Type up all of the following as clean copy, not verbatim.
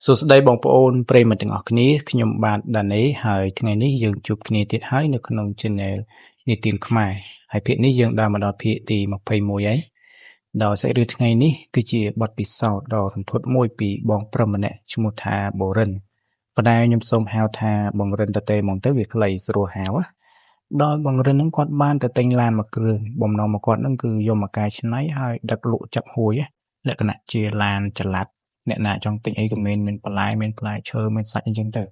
សួស្តីបងប្អូនប្រិយមិត្តទាំងអស់គ្នាខ្ញុំបាទដានីហើយថ្ងៃនេះយើងជួបគ្នាទៀតហើយនៅក្នុង Channel នីតិខ្មែរហើយភាគនេះយើងដល់មកដល់ភាគទី21ហើយដោយសាច់រឿងថ្ងៃនេះគឺជាបទពិសោធន៍ដ៏រន្ធត់មួយពីបងប្រុសម្នាក់ឈ្មោះថាបូរិនប៉ុន្តែខ្ញុំសូមហៅថាបងរិនតទេមកទៅវាខ្លីស្រួលហៅដោយបងរិនហ្នឹងគាត់បានទៅទិញឡានមួយគ្រឿងបំណងមកគាត់ហ្នឹងគឺយកមកកែច្នៃហើយដឹកលក់ចាប់ហួយលក្ខណៈជាឡានចល័តអ្នកណាចង់ទិញអីក៏មានបន្លែមានផ្លែឈើមានសាច់អញ្ចឹងទៅ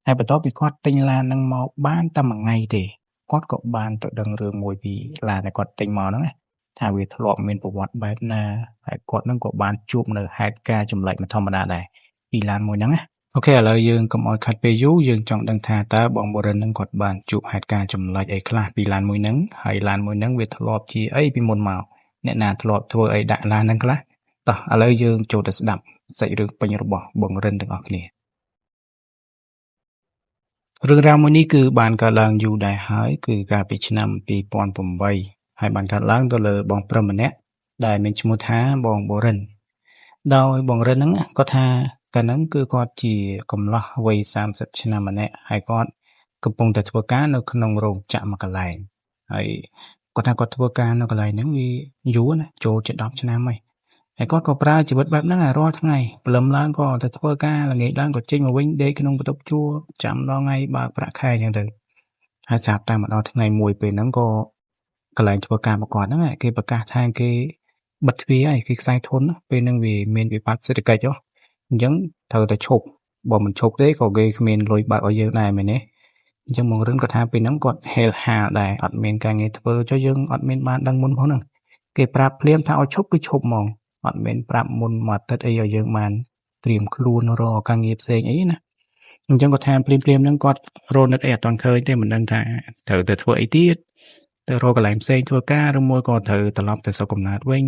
ហើយបន្ទាប់ពីគាត់ទិញឡានហ្នឹងមកបានតែមួយថ្ងៃទេគាត់ក៏បានទៅដឹងរឿងមួយពីឡានដែលគាត់ទិញមកហ្នឹងថាវាធ្លាប់មានប្រវត្តិបែបណាហើយគាត់ហ្នឹងក៏បានជួបនៅហេតុការណ៍ចម្លែកមិនធម្មតាដែរពីឡានមួយហ្នឹងអូខេឥឡូវយើងកុំឲ្យខាត់ពេលយូរយើងចង់ដឹងថាតើបងបូរិនហ្នឹងគាត់បានជួបហេតុការណ៍ចម្លែកអីខ្លះពីឡានមួយហ្នឹងហើយឡានមួយហ្នឹងវាធ្លាប់ជាអីពីមុនមកអ្នកណាធ្លាប់ធ្វើអីដាក់ឡានហ្នឹងខ្លះតោះឥឡូវយើងចូលទៅស្ដាប់សាច់រឿងពេញរបស់បងរិនទាំងអស់គ្នារឿងរ៉ាវមួយនេះគឺបានកើតឡើងយូរដែរហើយគឺកាលពីឆ្នាំ2008ហើយបានកើតឡើងទៅលើបងប្រុសម្នាក់ដែលមានឈ្មោះថាបងបូរិនដោយបងរិនហ្នឹងគាត់ថាកាលហ្នឹងគឺគាត់ជាកំឡោះវ័យ30ឆ្នាំម្នាក់ហើយគាត់កំពុងតែធ្វើការនៅក្នុងរោងចក្រមួយកន្លែងហើយគាត់ថាគាត់ធ្វើការនៅកន្លែងហ្នឹងវាយូរណាចូលជា10ឆ្នាំហើយហើយគាត់ក៏ប្រើជីវិតបែបហ្នឹងរាល់ថ្ងៃព្រលឹមឡើងក៏ទៅធ្វើការល្ងាចឡើងក៏ចេញមកវិញដេកក្នុងបន្ទប់ជួលចាំដល់ថ្ងៃបើកប្រាក់ខែអញ្ចឹងទៅហើយស្រាប់តែមកដល់ថ្ងៃមួយពេលហ្នឹងក៏កន្លែងធ្វើការរបស់គាត់ហ្នឹងគេប្រកាសថាគេបិទទ្វារហើយគេខ្សែធនពេលហ្នឹងវាមានវិបត្តិសេដ្ឋកិច្ចអញ្ចឹងត្រូវតែឈប់បើមិនឈប់ទេក៏គេគ្មានលុយបើកឲ្យយើងដែរមែនទេអញ្ចឹងមករឿងគាត់ថាពេលហ្នឹងគាត់ហេលហាលដែរអត់មានការងារធ្វើចុះយើងអត់មានបានដឹងមុនផងហ្នឹងគេប្រាប់ភ្លាមថាឲ្យឈប់គឺឈប់ហ្មងអត់មានប្រាប់មុនមួយអាទិត្យអីឲ្យយើងបានត្រៀមខ្លួនរកការងារផ្សេងអីណាអញ្ចឹងគាត់ថាភ្លាមហ្នឹងគាត់រនឹកអីអត់ទាន់ឃើញទេមិនដឹងថាត្រូវទៅធ្វើអីទៀតទៅរកកន្លែងផ្សេងធ្វើការឬមួយក៏ត្រូវត្រឡប់ទៅស្រុកកំណើតវិញ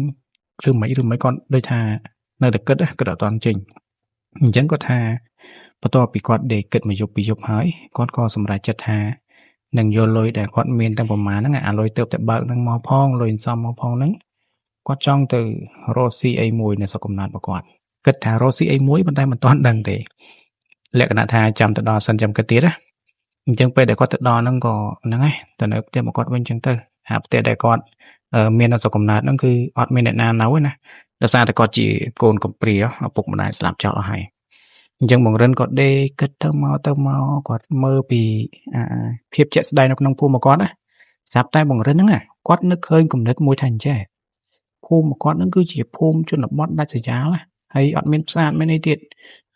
ឬមិនគាត់ដូចថានៅតែគិតអត់ទាន់ចេញអញ្ចឹងគាត់ថាបន្ទាប់ពីគាត់ដេកគិតមួយយប់ពីរយប់ហើយគាត់ក៏សម្រេចចិត្តថានឹងយកលុយដែលគាត់មានទាំងប្រមាណហ្នឹងអាលុយទៅតែបើកហ្នឹងមកផងលុយសំមកផងហ្នឹងគាត់ចង់ទៅរកស៊ីអីមួយនៅស្រុកកំណើតរបស់គាត់គិតថារកស៊ីអីមួយប៉ុន្តែមិនទាន់ដឹងទេលក្ខណៈថាចាំទៅដល់សិនចាំគិតទៀតណាអញ្ចឹងពេលដែលគាត់ទៅដល់ហ្នឹងក៏ហ្នឹងហើយទៅនៅផ្ទះរបស់គាត់វិញអញ្ចឹងទៅអាផ្ទះដែលគាត់មាននៅស្រុកកំណើតហ្នឹងគឺអត់មានអ្នកណានៅទេណាដោយសារតែគាត់ជាកូនកំព្រាឪពុកម្ដាយស្លាប់ចោលអស់ហើយអញ្ចឹងបងរិនក៏ដេកគិតទៅមកគាត់មើលពីភាពជាក់ស្ដែងនៅក្នុងភូមិរបស់គាត់ណាស្រាប់តែបងរិនហ្នឹងគាត់នឹកឃើញគំនិតមួយថាអញ្ចេះភូមិគាត់ហ្នឹងគឺជាភូមិជនបទដាច់ស្រយាលហើយអត់មានផ្សារអត់មានអីទៀត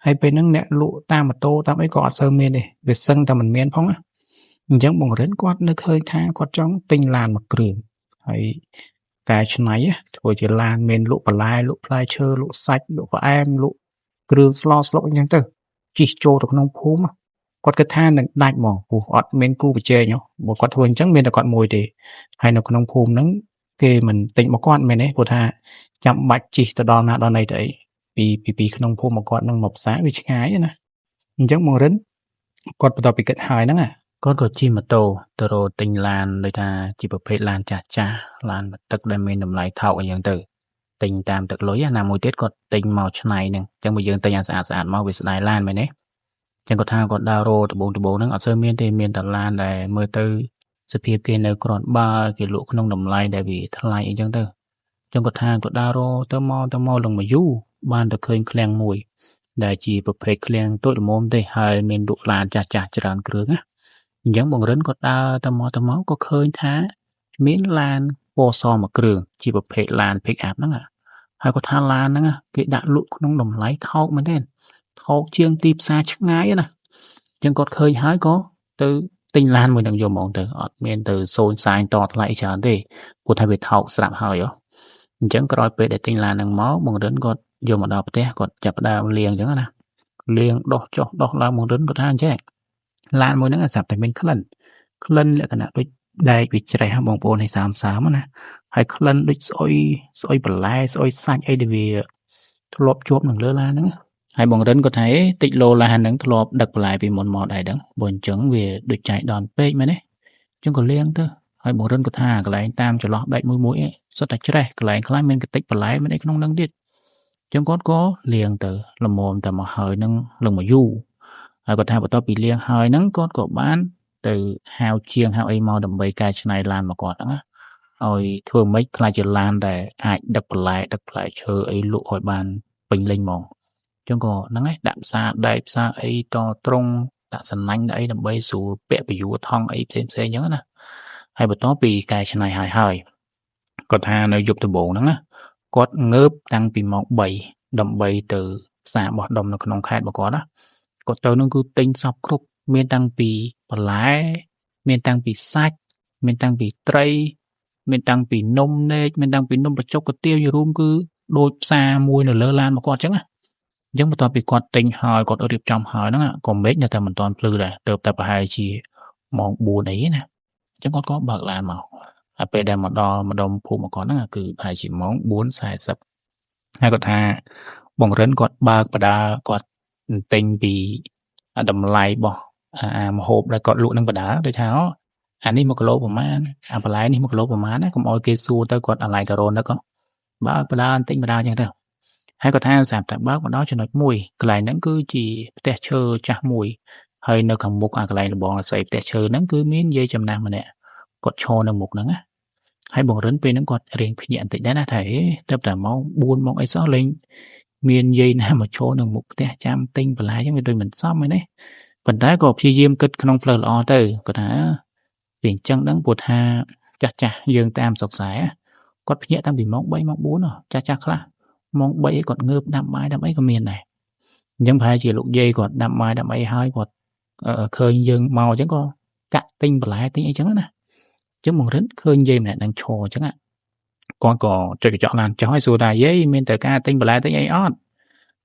ហើយពេលហ្នឹងអ្នកលក់តាមម៉ូតូតាមអីក៏អត់សូវមានទេវាសឹងតែមិនមានផងអញ្ចឹងបងរិនគាត់នឹកឃើញថាគាត់ចង់ទិញឡានមួយគ្រឿងហើយកែច្នៃធ្វើជាឡានមានលក់បន្លែលក់ផ្លែឈើលក់សាច់លក់ផ្អែមលក់គ្រឿងស្លស្លុកអញ្ចឹងទៅជិះចូលទៅក្នុងភូមិគាត់គិតថានឹងដាច់ហ្មងព្រោះអត់មានគូប្រជែងបើគាត់ធ្វើអញ្ចឹងមានតែគាត់មួយទេហើយនៅក្នុងភូមិហ្នឹងគេមិនទិញមកគាត់មែនទេព្រោះថាចាំបាច់ជិះទៅដល់ណាដល់ណីទៅអីពីក្នុងភូមិមកគាត់នឹងមកផ្សារវាឆ្ងាយណាអញ្ចឹងមករិនគាត់បន្ទាប់ពីគិតហើយហ្នឹងគាត់ក៏ជិះម៉ូតូទៅរកទិញឡានដូចថាជាប្រភេទឡានចាស់ឡានទឹកដែលមានតម្លៃថោកអញ្ចឹងទៅទិញតាមទឹកលុយណាមួយទៀតគាត់ទិញមកឆ្នៃហ្នឹងអញ្ចឹងបើយើងទិញអាស្អាតមកវាស្ដាយឡានមែនទេអញ្ចឹងគាត់ថាគាត់ដើររកដបងហ្នឹងអត់សូវមានទេមានតែឡានដែលមើលទៅសភាពគេនៅគ្រាន់បើគេលក់ក្នុងតម្លៃដែលវាថ្លៃអីចឹងទៅចឹងគាត់ថាគាត់ដើររកទៅមកលងមកយូរបានទៅឃើញឃ្លាំងមួយដែលជាប្រភេទឃ្លាំងតូចល្មមទេហើយមានលក់ឡានចាស់ច្រើនគ្រឿងណាអញ្ចឹងបងរិនគាត់ដើរទៅមកក៏ឃើញថាមានឡានពណ៌សមួយគ្រឿងជាប្រភេទឡាន pick up ហ្នឹងហើយគាត់ថាឡានហ្នឹងគេដាក់លក់ក្នុងតម្លៃថោកមែនទេថោកជាងទីផ្សារឆ្ងាយណាអញ្ចឹងគាត់ឃើញហើយក៏ទៅទិញឡានមួយនឹងយកហ្មងទៅអត់មានទៅសូនសាញតថ្លៃច្រើនទេព្រោះថាវាថោកស្រាប់ហើយអញ្ចឹងក្រោយពេលដែលទិញឡានហ្នឹងមកបងរិនគាត់យកមកដល់ផ្ទះគាត់ចាប់ផ្ដើមលាងអញ្ចឹងណាលាងដោះចុះដោះឡើងបងរិនគាត់ថាអញ្ចឹងឡានមួយហ្នឹងស្រាប់តែមានក្លិនលក្ខណៈដូចដែកវាច្រេះបងប្អូនឲ្យសាមណាហើយក្លិនដូចស្អុយបន្លែស្អុយសាច់អីដែលវាធ្លាប់ជាប់នឹងលើឡានហ្នឹងហើយបងរិនគាត់ថាតិចឡូឡានហ្នឹងធ្លាប់ដឹកបន្លែពីមុនមកដែរដឹងបើអញ្ចឹងវាដូចចៃដន្យពេកមែនទេអញ្ចឹងក៏លាងទៅហើយបងរិនគាត់ថាកន្លែងតាមចន្លោះដែកមួយសុទ្ធតែច្រេះកន្លែងខ្លះមានកតិចបន្លែមានអីក្នុងហ្នឹងទៀត ចឹងគាត់ក៏លៀងទៅល្មមតែមកហើយនឹងលឹងមកយូរហើយគាត់ថាបន្ទាប់ពីលៀងហើយហ្នឹងគាត់ក៏បានទៅហៅជាងហៅអីមកដើម្បីកែច្នៃឡានមកគាត់ហ្នឹងណាឲ្យធ្វើម៉េចខ្លាចជាឡានដែលអាចដឹកបន្លែដឹកផ្លែឈើអីលក់ឲ្យបានពេញលេញហ្មងចឹងក៏ហ្នឹងឯងដាក់ផ្សារដែកផ្សារអីតត្រង់ដាក់សំណាញ់អីដើម្បីស្រួលពាក់ពយួរថង់អីផ្សេងចឹងណាហើយបន្ទាប់ពីកែច្នៃហើយគាត់ថានៅយប់ដំបូងហ្នឹងណាគាត់ងើបតាំងពីម៉ោង3ដើម្បីទៅផ្សារបោះដុំនៅក្នុងខេត្តរបស់គាត់ណាគាត់ទៅនឹងគឺទិញសពគ្រប់មានតាំងពីបន្លែមានតាំងពីសាច់មានតាំងពីត្រីមានតាំងពីនំនេកមានតាំងពីនំបញ្ចុកកាទៀវយរួមគឺដូចផ្សារមួយនៅលើឡានរបស់គាត់ចឹងណាអញ្ចឹងបន្ទាប់ពីគាត់ទិញហើយគាត់រៀបចំហើយហ្នឹងក៏មេឃនៅតែមិនទាន់ភ្លឺដែរទៅតែប្រហែលជាម៉ោង4អីណាអញ្ចឹងគាត់ក៏បើកឡានមកហើយពេលដែលមកដល់ម្ដុំភូមិគាត់ហ្នឹងគឺប្រហែលជាម៉ោង 4:40 ហើយគាត់ថាបងរិនគាត់បើកបដាគាត់ទិញពីតម្លៃរបស់ម្ហូបដែលគាត់លក់នឹងបដាដូចថាអានេះ1គីឡូប្រហែលអាបន្លែនេះ1គីឡូប្រហែលណាកុំឲ្យគេសួរទៅគាត់អាឡៃតារ៉ូនទៅក៏បើកបដាទិញបដាចឹងទៅហើយគាត់ថាស្រាប់តែបើកមកដល់ចំណុចមួយកន្លែងហ្នឹងគឺជាផ្ទះឈើចាស់មួយហើយនៅខាងមុខអាកន្លែងរបងអាស័យផ្ទះឈើហ្នឹងគឺមានយាយចំណាស់ម្នាក់គាត់ឈរនៅមុខហ្នឹងណាហើយបងរិនពេលហ្នឹងគាត់រៀងភ្ញាក់បន្តិចដែរណាថាទៅតែម៉ោង4ម៉ោងអីសោះលេងមានយាយណាមកឈរនៅមុខផ្ទះចាំទិញបន្លែចឹងវាដូចមិនសមហ្នឹងណាប៉ុន្តែក៏ព្យាយាមគិតក្នុងផ្លូវល្អទៅគាត់ថាវាអញ្ចឹងដឹងព្រោះថាចាស់យើងតាមស្រុកស្រែគាត់ភ្ញាក់តាំងពីម៉ោង3ម៉ោង4ចាស់ខ្លះម៉ោង3អីគាត់ងើបដាំបាយដាំអីក៏មានដែរអញ្ចឹងប្រហែលជាលោកយាយគាត់ដាំបាយដាំអីហើយគាត់ឃើញយើងមកអញ្ចឹងក៏កាក់ទិញបន្លែទិញអីចឹងណាចឹងបងរិនឃើញយាយម្នាក់នឹងឈរអញ្ចឹងគាត់ក៏ចុចកញ្ចក់ឡានចុះឲ្យសួរថាយាយមានតែការទិញបន្លែទិញអីអត់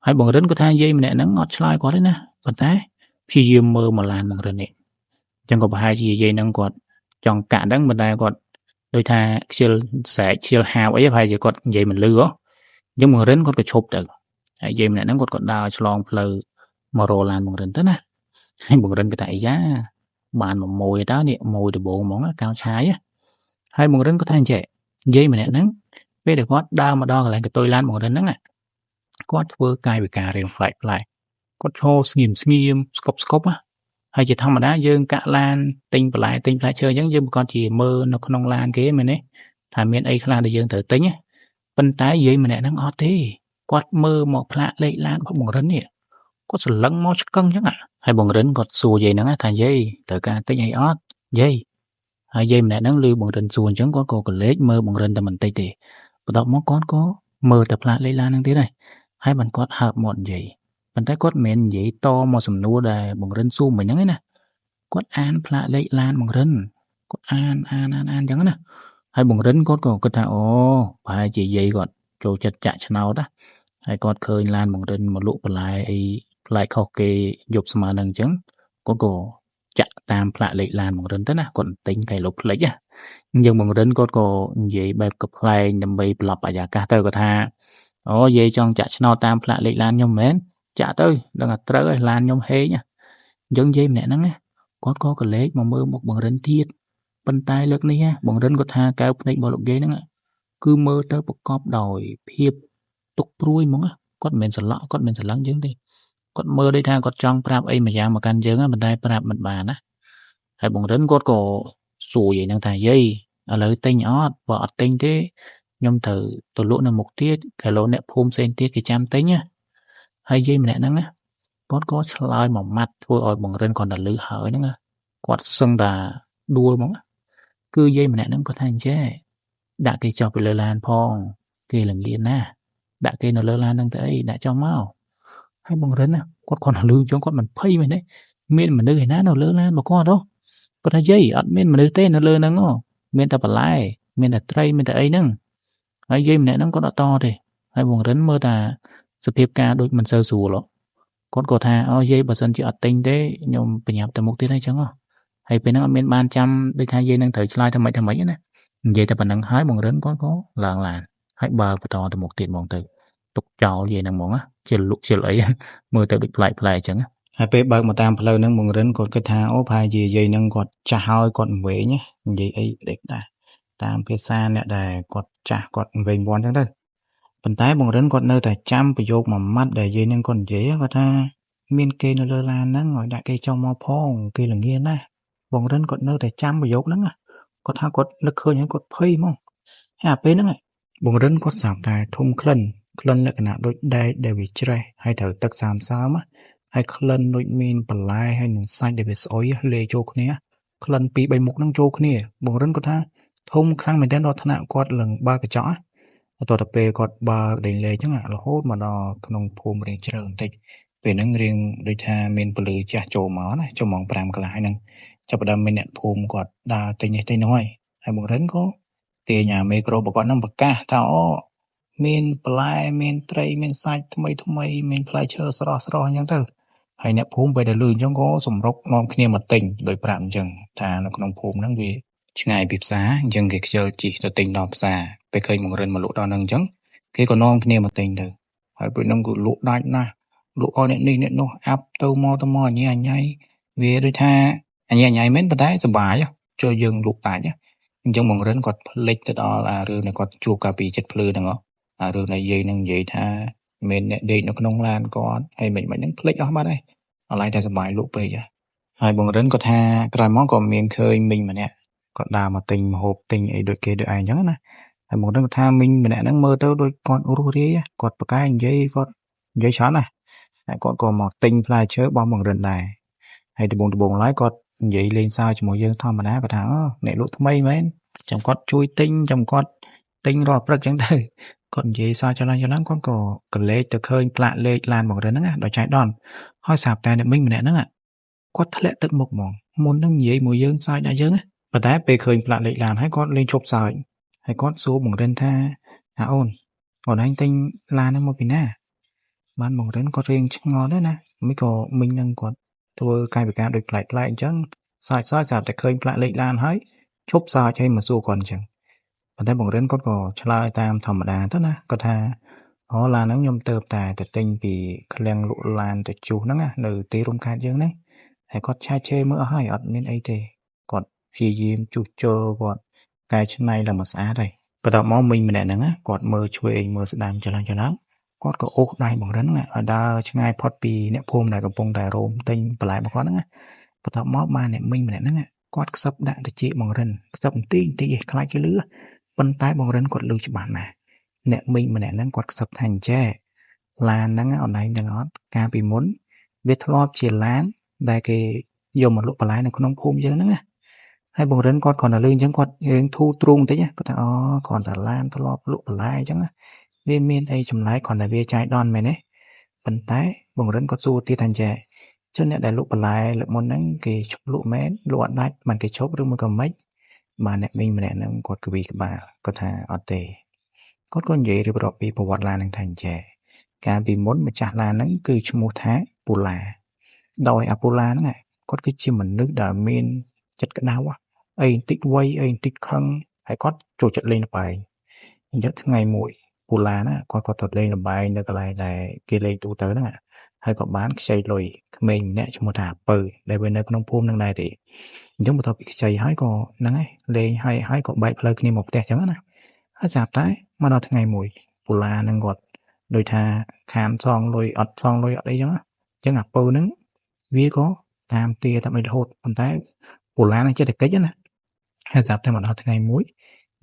ហើយបងរិនគាត់ថាយាយម្នាក់ហ្នឹងអត់ឆ្លើយគាត់ទេណាប៉ុន្តែព្យាយាមមើលមកឡានបងរិននេះអញ្ចឹងក៏ប្រហែលជាយាយហ្នឹងគាត់ចង់កាក់ហ្នឹងប៉ុន្តែគាត់ដូចថាខ្ជិលស្រែកខ្ជិលហាវអីប្រហែលជាគាត់និយាយមិនលឺហ៎អញ្ចឹងបងរិនគាត់ក៏ឈប់ទៅហើយយាយម្នាក់ហ្នឹងគាត់ក៏ដើរឆ្លងផ្លូវមករកឡានបងរិនទៅណាហើយបងរិនគាត់ថាអីយ៉ាបានមកមួយតើនេះមួយដបងហ្មងកៅឆាយហើយបងរិនគាត់ថាអញ្ចឹងនិយាយម្នាក់ហ្នឹងពេលដែលគាត់ដើរមកដល់កន្លែងកតុយឡានបងរិនហ្នឹងគាត់ធ្វើកាយវិការរៀងប្លែកគាត់ឈរស្ងៀមស្កប់ហើយជាធម្មតាយើងកាក់ឡានទិញបន្លែទិញផ្លែឈើអញ្ចឹងយើងប្រកាសជាមើលនៅក្នុងឡានគេមែនទេថាមានអីខ្លះដែលយើងត្រូវទិញប៉ុន្តែយាយម្នាក់ហ្នឹងអត់ទេគាត់មើលមកផ្លាកលេខឡានរបស់បងរិននេះគាត់សន្លឹងមកឆ្កឹងអញ្ចឹងហើយបងរិនគាត់សួរយាយហ្នឹងថាយាយត្រូវការទិញអីអត់យាយហើយយាយម្នាក់ហ្នឹងឮបងរិនសួរអញ្ចឹងគាត់ក៏កលេចមើលបងរិនតែបន្តិចទេបន្ទាប់មកគាត់ក៏មើលតែផ្លាកលេខឡានហ្នឹងទៀតហើយបានគាត់ហើបមាត់និយាយប៉ុន្តែគាត់មិនមែននិយាយតមកសំណួរដែលបងរិនសួរមិញហ្នឹងទេណាគាត់អានផ្លាកលេខឡានបងរិនគាត់អានអញ្ចឹងណាហើយបងរិនគាត់ក៏គិតថាអូប្រហែលជាយាយគាត់ចូលចិត្តចាក់ឆ្នោតណាហើយគាត់ឃើញឡានបងរិនមកលក់បន្លែអីផ្លែខុសគេយប់ស្មើនឹងអញ្ចឹងគាត់ក៏ចាក់តាមផ្លាកលេខឡានបងរិនទៅណាគាត់ទិញកែលុបផ្លេចអញ្ចឹងបងរិនគាត់ក៏និយាយបែបកំ pl ែងដើម្បីប្រឡប់បរិយាកាសទៅគាត់ថាអូយាយចង់ចាក់ឆ្នោតតាមផ្លាកលេខឡានខ្ញុំមែនចាក់ទៅដឹងថាត្រូវហើយឡានខ្ញុំហេងអញ្ចឹងយាយម្នាក់ហ្នឹងគាត់ក៏កលេចមកមើលមុខបងរិនទៀតប៉ុន្តែលើកនេះបងរិនគាត់ថាកែវភ្នែករបស់លោកយាយហ្នឹងគឺមើលទៅប្រកបដោយភាពទុកព្រួយហ្មងគាត់មិនមែនសន្លក់គាត់មិនសន្លឹងយើងទេគាត់មើលដូចថាគាត់ចង់ប្រាប់អីមួយយ៉ាងមកកាន់យើងប៉ុន្តែប្រាប់មិនបានណាហើយបងរិនគាត់ក៏សួរយាយហ្នឹងថាយាយឥឡូវទិញអត់បើអត់ទិញទេខ្ញុំត្រូវទៅលក់នៅមុខទៀតគីឡូអ្នកភូមិផ្សេងទៀតគេចាំទិញហើយយាយម្នាក់ហ្នឹងគាត់ក៏ឆ្លើយមួយម៉ាត់ធ្វើឲ្យបងរិនគាត់ទៅលឺហើយហ្នឹងគាត់សឹងតែដួលហ្មងគឺយាយម្នាក់ហ្នឹងគាត់ថាអញ្ចេះដាក់គេចុះពីលើឡានផងគេលងលៀនណាដាក់គេនៅលើឡានហ្នឹងទៅអីដាក់ចុះមកហើយបងរិនគាត់គាត់លឺចឹងគាត់មិនភ័យមែនទេមានមនុស្សឯណានៅលើឡានរបស់គាត់គាត់ថាយាយអត់មានមនុស្សទេនៅលើហ្នឹងមានតែបន្លែមានតែត្រីមានតែអីហ្នឹងហើយយាយម្នាក់ហ្នឹងគាត់អត់តទេហើយបងរិនមើលតែសភាពការដូចមិនសូវស្រួលគាត់ក៏ថាអូយាយបើសិនជាអត់ទិញទេខ្ញុំប្រញាប់ទៅមុខទៀតហើយចឹងហើយពេលហ្នឹងអត់មានបានចាំដូចថាយាយនឹងត្រូវឆ្លើយថាម៉េចណានិយាយតែប៉ុណ្្នឹងហើយបងរិនគាត់ក៏ឡើងឡានហើយបើបន្តទៅមុខទៀតហ្មងទៅទុកចោលយាយហ្នឹងហ្មងជាលក់ជាអីមើលទៅដូចប្លែកអញ្ចឹងហើយពេលបើកមកតាមផ្លូវហ្នឹងបងរិនគាត់គិតថាអូប្រហែលជាយាយហ្នឹងគាត់ចាស់ហើយគាត់វែងនិយាយអីផ្ដេកដែរតាមភាសាអ្នកដែលគាត់ចាស់គាត់វែងវាន់អញ្ចឹងទៅ ប៉ុន្តែបង្រិនគាត់នៅតែចាំប្រយោគមួយម៉ាត់ដែលយាយនឹងគាត់និយាយគាត់ថាមានគេនៅលើឡានហ្នឹងឲ្យដាក់គេចុះមកផងគេល្ងាណាស់បង្រិនគាត់នៅតែចាំប្រយោគហ្នឹងគាត់ថាគាត់នឹកឃើញហើយគាត់ភ័យហ្មងហើយពេលហ្នឹងបង្រិនគាត់ស្រាប់តែធំក្លិនលក្ខណៈដូចដែកដែលវាច្រេះហើយត្រូវទឹកសើមហើយក្លិនដូចមានបន្លែហើយនឹងសាច់ដែលវាស្អុយលេចូលគ្នាក្លិនពីរបីមុខហ្នឹងចូលគ្នាបង្រិនគាត់ថាធំខ្លាំងមែនទែនដល់ថ្នាក់គាត់ឡើងបើកកញ្ចក់តទៅពេលគាត់បើកលេងអញ្ចឹងរហូតមកដល់ក្នុងភូមិរៀងជ្រៅបន្តិចពេលហ្នឹងរៀងដូចថាមានពលឺចាស់ចូលមកណាចូលម៉ោង5កន្លះហ្នឹងចាប់ផ្ដើមមានអ្នកភូមិគាត់ដើរទិញនេះទិញនោះហើយបង្រិនក៏ទាញអាមេក្រូរបស់គាត់ហ្នឹងប្រកាសថាអូមានបន្លែមានត្រីមានសាច់ថ្មីមានផ្លែឈើស្រស់អញ្ចឹងទៅហើយអ្នកភូមិពេលដែលឮអញ្ចឹងក៏សម្រុកនាំគ្នាមកទិញដោយប្រាប់អញ្ចឹងថានៅក្នុងភូមិហ្នឹងវាឆ្ងាយពីផ្សារអញ្ចឹងគេខ្ជិលជិះទៅទិញដល់ផ្សារពេលឃើញបង្រិនមកលក់ដល់ហ្នឹងអញ្ចឹងគេក៏នាំគ្នាមកទិញទៅហើយពេលហ្នឹងក៏លក់ដាច់ណាស់លក់ឲ្យអ្នកនេះអ្នកនោះអាប់ទៅមកអញញ៉ៃវាដូចថាអញញ៉ៃមែនប៉ុន្តែសុបាយចូលយើងលក់ដាច់អញ្ចឹងបង្រិនគាត់ផ្លេចទៅដល់អារឿងដែលគាត់ជួបកាលពីចិត្តភ្លឺហ្នឹងអារឿងដែលយាយនឹងនិយាយថាមានអ្នកដេកនៅក្នុងឡានគាត់ហើយមិនហ្នឹងផ្លេចអស់បាត់ហើយអឡ័យតែសុបាយលក់ពេកហើយបង្រិនគាត់ថាក្រោយមកក៏មានឃើញមីងម្នាក់គាត់ដើរមកទិញម្ហូបទិញអីដូចគេដូចឯងអញ្ចឹងណាហើយបង្រិនគាត់ថាមីងម្នាក់ហ្នឹងមើលទៅដូចគាត់រស់រាយគាត់ប្រកែកនិយាយគាត់និយាយច្រើនណាស់ហើយគាត់ក៏មកទិញផ្លែឈើរបស់បង្រិនដែរហើយដំបូងឡើយគាត់និយាយលេងសើចជាមួយយើងធម្មតាគាត់ថាអ្នកលក់ថ្មីមែនចាំគាត់ជួយទិញចាំគាត់ទិញរាល់ព្រឹកអញ្ចឹងទៅគាត់និយាយសើចច្រើនគាត់ក៏កលេចទៅឃើញផ្លាកលេខឡានបង្រិនហ្នឹងដល់ចៃដន្យហើយស្រាប់តែអ្នកមីងម្នាក់ហ្នឹងគាត់ធ្លាក់ទឹកមុខហ្មងមុននឹងនិយាយមួយយើងសើចដាក់យើងប៉ុន្តែពេលឃើញផ្លាកលេខឡានហើយគាត់លេងជប់សើចហើយគាត់សួរបង្រិនថាអូនឯងទិញឡានហ្នឹងមកពីណាបានបង្រិនគាត់រៀងឆ្ងល់ដែរណាមិនក៏មីងហ្នឹងគាត់ធ្វើកាយវិការដូចប្លែកអញ្ចឹងសើចស្រាប់តែឃើញផ្លាកលេខឡានហើយជប់សើចហើយមកសួរគាត់អញ្ចឹងប៉ុន្តែបង្រិនគាត់ក៏ឆ្លើយតាមធម្មតាទៅណាគាត់ថាឡានហ្នឹងខ្ញុំទៅតែទិញពីឃ្លាំងលក់ឡានទៅជុះហ្នឹងនៅទីរួមខេត្តយើងហ្នឹងហើយគាត់ឆែកឆេរមើលអស់ហើយអត់មានអីទេគាត់ព្យាយាមជួសជុលគាត់កែច្នៃឡើងមកស្អាតហើយបន្ទាប់មកមីងម្នាក់ហ្នឹងគាត់មើលឆ្វេងមើលស្ដាំច្រឡំគាត់ក៏អូសដៃបង្រិនឲ្យដើរឆ្ងាយផុតពីអ្នកភូមិដែលកំពុងតែរោមទិញបន្លែរបស់គាត់ហ្នឹងបន្ទាប់មកបានអ្នកមីងម្នាក់ហ្នឹងគាត់ខ្សឹបដាក់តិចបង្រិនខ្សឹបបន្តិចខ្លាចគេលឺប៉ុន្តែបង្រិនគាត់លឺច្បាស់ណាស់អ្នកមីងម្នាក់ហ្នឹងគាត់ខ្សឹបថាអញ្ចេះឡានហ្នឹងអនឡាញទាំងអត់កាលពីមុនវាធ្លាប់ជាឡានដែលគេយកមកលក់បន្លែនៅក្នុងភូមិយើងហ្នឹងហើយបង្រិនគាត់គ្រាន់តែលឺអញ្ចឹងគាត់រៀងធូរទ្រូងបន្តិចគាត់ថាគ្រាន់តែឡានធ្លាប់លក់បន្លែអញ្ចឹងវាមានអីចម្លែកគ្រាន់តែវាចាយដន់មែនទេប៉ុន្តែបង្រិនគាត់សួរទៀតថាអញ្ចេះចុះអ្នកដែលលក់បន្លែលើកមុនហ្នឹងគេឈប់លក់មែនលក់អត់ដាច់មិនគេឈប់ឬមួយក៏មិនបានអ្នកមីងម្នាក់ហ្នឹងគាត់ក្បបាលគាត់ថាអត់ទេគាត់ក៏និយាយរៀបរាប់ពីប្រវត្តិឡានហ្នឹងថាអញ្ចេះកាលពីមុនម្ចាស់ឡានហ្នឹងគឺឈ្មោះថាពូឡាដោយអាពូឡាហ្នឹងគាត់គឺជាមនុស្សដែលមានចិត្តក្តៅអីបន្តិចវ័យអីបន្តិចខឹងហើយគាត់ចូលចិត្តលេងល្បែងអញ្ចឹងថ្ងៃមួយពូឡាណាគាត់ក៏ទៅលេងល្បែងនៅកន្លែងដែលគេលេងទូទៅហ្នឹងហើយក៏បានខ្ចីលុយក្មេងម្នាក់ឈ្មោះថាពៅដែលវានៅក្នុងភូមិហ្នឹងដែរទេអញ្ចឹងបន្ទាប់ពីខ្ចីហើយក៏ហ្នឹងហើយលេងហើយក៏បែកផ្លូវគ្នាមកផ្ទះអញ្ចឹងណាហើយស្រាប់តែមកដល់ថ្ងៃមួយពូឡាហ្នឹងគាត់ដូចថាខានសងលុយអត់អីចឹងអញ្ចឹងអាពៅហ្នឹងវាក៏តាមទាតាមអីរហូតប៉ុន្តែពូឡាហ្នឹងចិត្តតែកិច្ចណាហើយស្រាប់តែមកដល់ថ្ងៃមួយ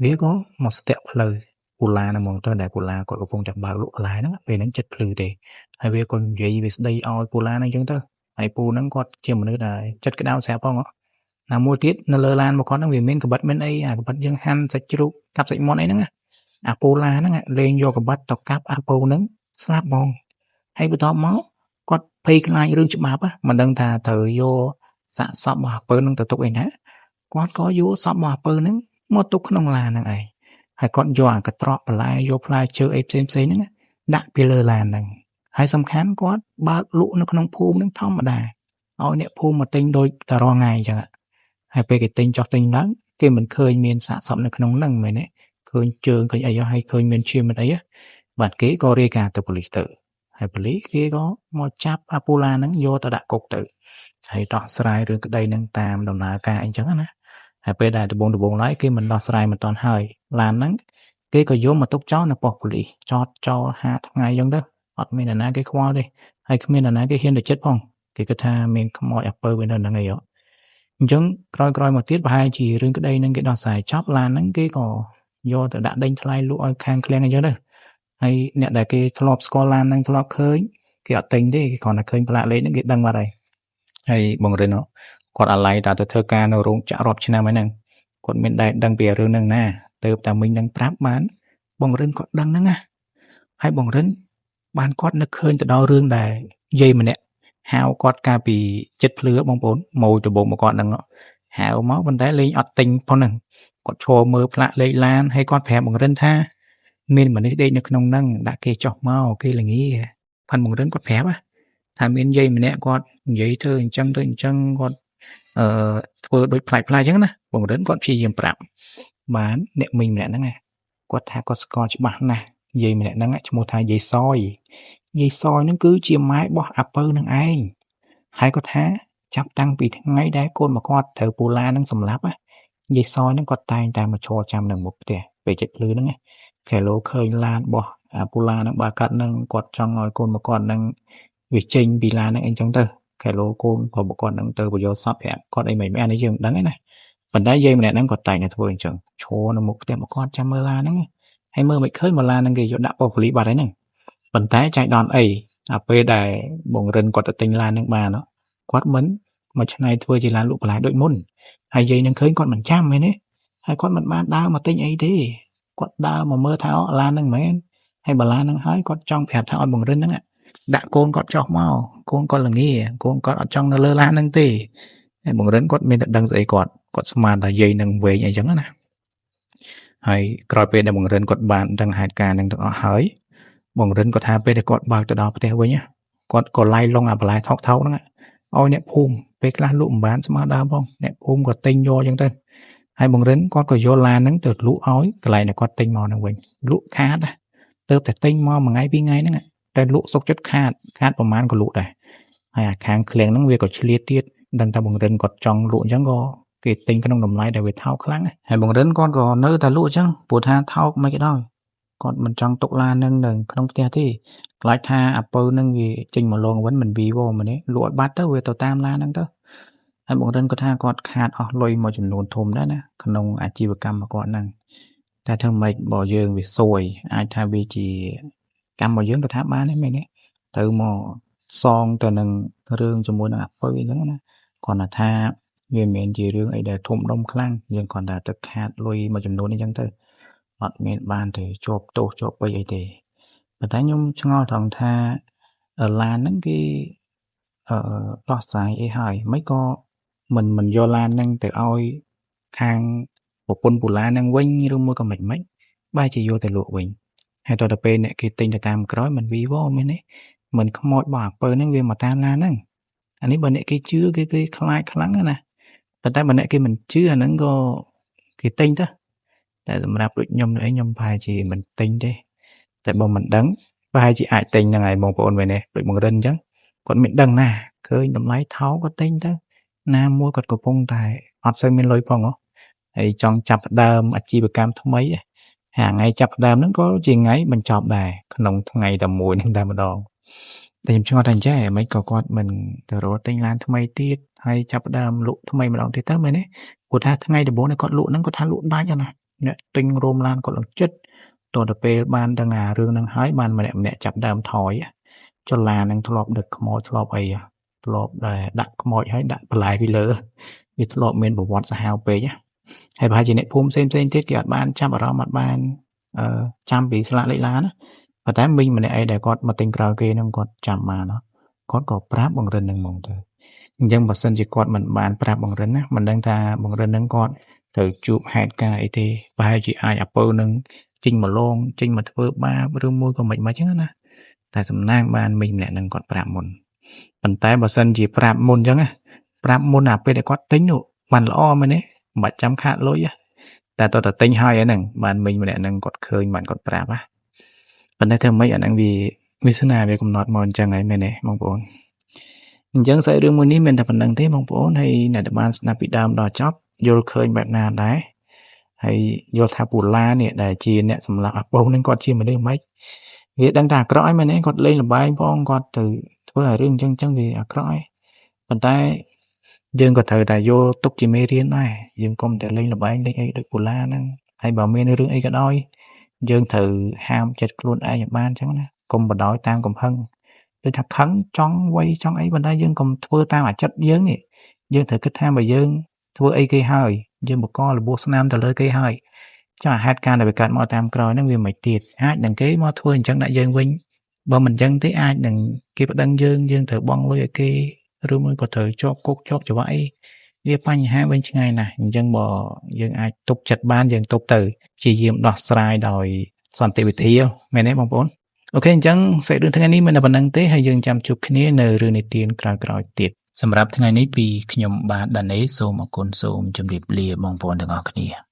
វាក៏មកស្ទាក់ផ្លូវពូឡាហ្នឹងហ្មងទៅដែលពូឡាគាត់កំពុងតែបើកលក់បន្លែហ្នឹងពេលហ្នឹងចិត្តភ្លឺទេហើយវាក៏និយាយវាស្ដីឲ្យពូឡាហ្នឹងអញ្ចឹងទៅហើយពូហ្នឹងគាត់ជាមនុស្សដែលចិត្តក្តៅស្រាប់ផងណាមួយទៀតនៅលើឡានរបស់គាត់ហ្នឹងវាមានកបិតមានអីអាកបិតយើងហាន់សាច់ជ្រូកកាប់សាច់មាន់អីហ្នឹងអាពូឡាហ្នឹងលេងយកកបិតទៅកាប់អាពូហ្នឹងស្លាប់ហ្មងហើយបន្ទាប់មកគាត់ភ័យខ្លាចរឿងច្បាប់មិនដឹងថាត្រូវយកសាកសពរបស់អាពើហ្នឹងទៅទុកអីណាគាត់ក៏យកសពរបស់អាពើហ្នឹងមកទុកក្នុងឡានហ្នឹងឯងហើយគាត់យកអាកត្រកបន្លែយកផ្លែឈើអីផ្សេងហ្នឹងដាក់ពីលើឡានហ្នឹងហើយសំខាន់គាត់បើកលក់នៅក្នុងភូមិហ្នឹងធម្មតាឲ្យអ្នកភូមិមកទិញដូចតារាល់ថ្ងៃអញ្ចឹងហើយពេលគេទិញចុះទិញឡើងគេមិនឃើញមានសាកសពនៅក្នុងហ្នឹងមែនទេឃើញជើងឃើញអីហើយឃើញមានឈាមមានអីបាទគេក៏រាយការណ៍ទៅប៉ូលីសទៅហើយប៉ូលីសគេក៏មកចាប់អាពូឡាហ្នឹងយកទៅដាក់គុកទៅហើយដោះស្រាយរឿងក្តីហ្នឹងតាមដំណើរការអីចឹងណាហើយពេលដែលដំបូងឡើយគេមិនដោះស្រាយមិនតាន់ហើយឡានហ្នឹង គេក៏យកមកទុកចោលនៅប៉ុស្តិ៍ប៉ូលីសចតចោល5ថ្ងៃអញ្ចឹងទៅអត់មាននរណាគេខ្វល់ទេហើយគ្មាននរណាគេហ៊ានទៅជិតផងគេគិតថាមានខ្មោចអាពើវានៅហ្នឹងអីអញ្ចឹងក្រោយៗមកទៀតប្រហែលជារឿងក្តីហ្នឹងគេដោះស្រាយចប់ឡានហ្នឹងគេក៏យកទៅដាក់ដេញថ្លៃលក់ឲ្យខាងឃ្លាំងអញ្ចឹងទៅហើយអ្នកដែលគេធ្លាប់ស្គាល់ឡានហ្នឹងធ្លាប់ឃើញគេអត់ទិញទេគេគ្រាន់តែឃើញផ្លាកលេខហ្នឹងគេដឹងបាត់ហើយបង្រិនគាត់អាឡ័យតែទៅធ្វើការនៅរោងចក្ររាប់ឆ្នាំហើយហ្នឹងគាត់មានដែរដឹងពីរឿងហ្នឹងណាទៅតែមិញនឹងប្រាប់បានបង្រិនគាត់ដឹងហ្នឹងណាហើយបង្រិនបានគាត់នឹកឃើញទៅដល់រឿងដែលយាយម្នាក់ហៅគាត់កាលពីចិត្តភ្លឺបងប្អូនម៉ូយដបងមកគាត់ហ្នឹងហៅមកប៉ុន្តែលេងអត់ទិញផងហ្នឹងគាត់ឈរមើលផ្លាកលេខឡានហើយគាត់ប្រាប់បង្រិនថាមានមនុស្សដេកនៅក្នុងហ្នឹងដាក់គេចុះមកគេល្ងាផាន់បង្រិនគាត់ប្រាប់ថាមានយាយម្នាក់គាត់និយាយទៅអញ្ចឹងគាត់ធ្វើដូចផ្លាច់អញ្ចឹងណាបង្រិនគាត់ព្យាយាមប្រាប់បានអ្នកមីងម្នាក់ហ្នឹងគាត់ថាគាត់ស្គាល់ច្បាស់ណាស់យាយម្នាក់ហ្នឹងឈ្មោះថាយាយសយហ្នឹងគឺជាម៉ែរបស់អាពៅនឹងឯងហើយគាត់ថាចាប់តាំងពីថ្ងៃដែលកូនមកគាត់ត្រូវពូឡានឹងសម្លាប់យាយសយហ្នឹងគាត់តែងតែមកឈរចាំនៅមុខផ្ទះពេលចិត្តភ្លឺហ្នឹងគេលោឃើញឡានរបស់អាពូឡាហ្នឹងបើកាត់ហ្នឹងគាត់ចង់ឲ្យកូនមកគាត់ហ្នឹងវាចេញពីឡានហ្នឹងអីចឹងទៅគេលោកូនប្រពគាត់ហ្នឹងទៅបញ្យោសពប្រាប់គាត់អីមិនអានេះយើងមិនដឹងទេណាប៉ុន្តែយាយម្នាក់ហ្នឹងគាត់តែងតែធ្វើអញ្ចឹងឈរនៅមុខផ្ទះមកគាត់ចាំមើលឡានហ្នឹងហើយមើលមិនឃើញមកឡានហ្នឹងគេយកដាក់ប៉ុស្តិ៍ប៉ូលីសបាត់ហើយហ្នឹងប៉ុន្តែចាញ់ដនអីដល់ពេលដែលបង្រិនគាត់ទៅទិញឡានហ្នឹងបានគាត់មិនមកឆ្នៃធ្វើជាឡានលក់បន្លែដូចមុនហើយយាយនឹងឃើញគាត់មិនចាំមែនទេហើយគាត់មិនបានដើរមកទិញអីទេគាត់ដើរមកមើលថាឡានហ្នឹងមែនហើយបើឡានហ្នឹងហើយគាត់ចង់ប្រាប់ថាឲ្យបង្រិនហ្នឹងដាក់កូនគាត់ចុះមកកូនគាត់ល្ងាកូនគាត់អត់ចង់នៅលើឡានហ្នឹងទេហើយបង្រិនគាត់មានតែដឹងស្អីគាត់ស្មានថាយាយនឹងវែងអីចឹងណាហើយក្រោយពេលដែលបង្រិនគាត់បានដឹងហេតុការណ៍ហ្នឹងទាំងអស់ហើយបង្រិនគាត់ថាពេលដែលគាត់បើកទៅដល់ផ្ទះវិញគាត់ក៏ឡៃឡុងអាបន្លែថោកហ្នឹងឲ្យអ្នកភូមិពេលខ្លះលក់មិនបានស្មើដើមផងអ្នកភូមិក៏ទិញយកចឹងទៅហើយបង្រិនគាត់ក៏យកឡានហ្នឹងទៅលក់ឲ្យកន្លែងដែលគាត់ទិញមកហ្នឹងវិញលក់ខាតទៅតែទិញមកមួយថ្ងៃពីរថ្ងៃហ្នឹងតែលក់សុកចិត្តខាតប្រហែលក៏លក់ដែរហើយអាខាងឃ្លាំងហ្នឹងវាក៏ឆ្លៀតទៀតដឹងថាបង្រិនគាត់ចង់លក់អញ្ចឹងក៏គេទិញក្នុងតម្លៃដែលវាថោកខ្លាំងហើយបង្រិនគាត់ក៏នៅតែលក់អញ្ចឹងព្រោះថាថោកមិនក៏ដោយគាត់មិនចង់ទុកឡានហ្នឹងនៅក្នុងផ្ទះទេខ្លាចថាអាពៅហ្នឹងវាចេញមកលងវិញមិនវីវម្នេះលក់ឲ្យបាត់ទៅវាទៅតាមឡានហ្នឹងទៅហើយបង្រិនគាត់ថាគាត់ខាតអស់លុយមួយចំនួនធំដែរណាក្នុងអាជីវកម្មរបស់គាត់ហ្នឹងតែធ្វើម៉េចបើយើងវាសួយអាចថាវាជាកម្មរបស់យើងក៏ថាបានដែរមែនទេទៅមកសងទៅនឹងរឿងជាមួយនឹងអាពៅអីហ្នឹងណាគាត់ថាវាមិនមែនជារឿងអីដែលធំដុំខ្លាំងយើងគ្រាន់តែទឹកខាតលុយមួយចំនួនអញ្ចឹងទៅអត់មានបានទៅជាប់ទោសជាប់ពេកអីទេប៉ុន្តែខ្ញុំឆ្ងល់ត្រង់ថាឡានហ្នឹងគេដោះស្រាយអីហើយមិនក៏មិនយកឡានហ្នឹងទៅឲ្យខាងប្រពន្ធពូឡាហ្នឹងវិញឬមួយក៏មិនបែរជាយកទៅលក់វិញហើយដល់ទៅពេលអ្នកគេទិញទៅតាមក្រោយមិនវីវមែនទេមិនខ្មោចរបស់អាពើហ្នឹងវាមកតាមឡានហ្នឹងអានេះបើអ្នកគេជឿគេខ្លាចខ្លាំងណាប៉ុន្តែបើអ្នកគេមិនជឿអាហ្នឹងក៏គេទិញទៅតែសម្រាប់ដូចខ្ញុំខ្ញុំប្រហែលជាមិនទិញទេតែបើមិនដឹងប្រហែលជាអាចទិញហ្នឹងហើយបងប្អូនមែនទេដូចបង្រិនអញ្ចឹងគាត់មានដឹងណាឃើញតម្លៃថោកគាត់ទិញទៅណាមួយគាត់កំពុងតែអត់សូវមានលុយផងហើយចង់ចាប់ដើមអាជីវកម្មថ្មីហើយថ្ងៃចាប់ដើមហ្នឹងក៏ជាថ្ងៃបញ្ចប់ដែរក្នុងថ្ងៃតែមួយហ្នឹងតែម្ដងតែខ្ញុំឆ្ងល់ថាអញ្ចឹងមិនក៏គាត់មិនទៅរកទិញឡានថ្មីទៀតហើយចាប់ដើមលក់ថ្មីម្ដងទៀតទៅមែនទេព្រោះថាថ្ងៃដំបូងគាត់លក់ហ្នឹងគាត់ថាលក់ដាច់ណាអ្នកទិញរោមឡានគាត់ឡើងចិត្តតទៅពេលបានដឹងអារឿងហ្នឹងហើយបានម្នាក់ចាប់ដើមថយចុះឡានហ្នឹងធ្លាប់ដឹកខ្មោចធ្លាប់អីធ្លាប់ដែរដាក់ខ្មោចហើយដាក់បន្លែពីលើវាធ្លាប់មានប្រវត្តិសាហាវពេកហើយប្រហែលជាអ្នកភូមិផ្សេងទៀតគេអត់បានចាប់អារម្មណ៍អត់បានចាំពីស្លាកលេខឡានណាប៉ុន្តែមីងម្នាក់ឯងដែលគាត់មកទិញក្រោយគេហ្នឹងគាត់ចាំបានគាត់ក៏ប្រាប់បង្រិនហ្នឹងហ្មងទៅអញ្ចឹងបើសិនជាគាត់មិនបានប្រាប់បង្រិនណាមិនដឹងថាបង្រិនហ្នឹងគាត់ទៅជួបហេតុការណ៍អីទេប្រហែលជាអាចអាពើនឹងចេញមកលងចេញមកធ្វើបាបឬមួយក៏មិនអញ្ចឹងណាតែសំណាងបានមីងម្នាក់ហ្នឹងគាត់ប្រាប់មុនប៉ុន្តែបើសិនជាប្រាប់មុនអញ្ចឹងប្រាប់មុនអាពេលដែលគាត់ទិញនោះបានល្អមែនទេមិនបាច់ចាំខាតលុយតែតើទិញហើយហ្នឹងបានមីងម្នាក់ហ្នឹងគាត់ឃើញបានគាត់ប្រាប់ប៉ុន្តែធ្វើម៉េចអាហ្នឹងវាវាសនាវាកំណត់មកអញ្ចឹងហើយមែនទេបងប្អូនអញ្ចឹងស្អីរឿងមួយនេះមានតែប៉ុណ្្នឹងទេបងប្អូនហើយអ្នកដែលបានស្ដាប់ពីដើមដល់ចប់យល់ឃើញបែបណាដែរហ ហើយយល់ថាពូឡានេះដែលជាអ្នកសម្លាប់អាបូនឹងគាត់ជាមនុស្សម៉េចវាដឹងតែអាក្រក់ហើយមែនទេគាត់លេងល្បែងផងគាត់ទៅធ្វើឲ្យរឿងអញ្ចឹងវាអាក្រក់ហើយប៉ុន្តែយើងក៏ត្រូវតែយកទុកជាមេរៀនដែរយើងកុំតែលេងល្បែងលេងអីដូចពូឡាហ្នឹងហើយបើមានរឿងអីក៏ដោយយើងត្រូវហាមចិត្តខ្លួនឯងឲ្យបានអញ្ចឹងណាកុំបដោយតាមកំហឹងដូចថាខឹងចង់វ័យចង់អីប៉ុន្តែយើងកុំធ្វើតាមអាចិតយើងនេះយើងត្រូវគិតថាបើយើងធ្វើអីគេហើយយើងបកលរបួសស្នាមទៅលើគេហើយចុះហេតុការណ៍ដែលវាកើតមកតាមក្រោយហ្នឹងវាមិនទៀតអាចនឹងគេមកធ្វើអញ្ចឹងដាក់យើងវិញបើមិនអញ្ចឹងទេអាចនឹងគេប្តឹងយើងត្រូវបង់លុយឲ្យគេឬមួយក៏ត្រូវជាប់គុកជាប់ច្បាប់អីវាបញ្ហាវិញឆ្ងាយណាស់អញ្ចឹងបើយើងអាចទប់ចិត្តបានយើងទប់ទៅព្យាយាមដោះស្រាយដោយសន្តិវិធីមែនទេបងប្អូនអូខេអញ្ចឹងសេចក្ដីរឿងថ្ងៃនេះមានតែប៉ុណ្្នឹងទេហើយយើងចាំជួបគ្នានៅរឿងនិទានក្រោយៗទៀតសម្រាប់ថ្ងៃនេះពីខ្ញុំបាទដាណេសូមអរគុណសូមជម្រាបលាបងប្អូនទាំងអស់គ្នា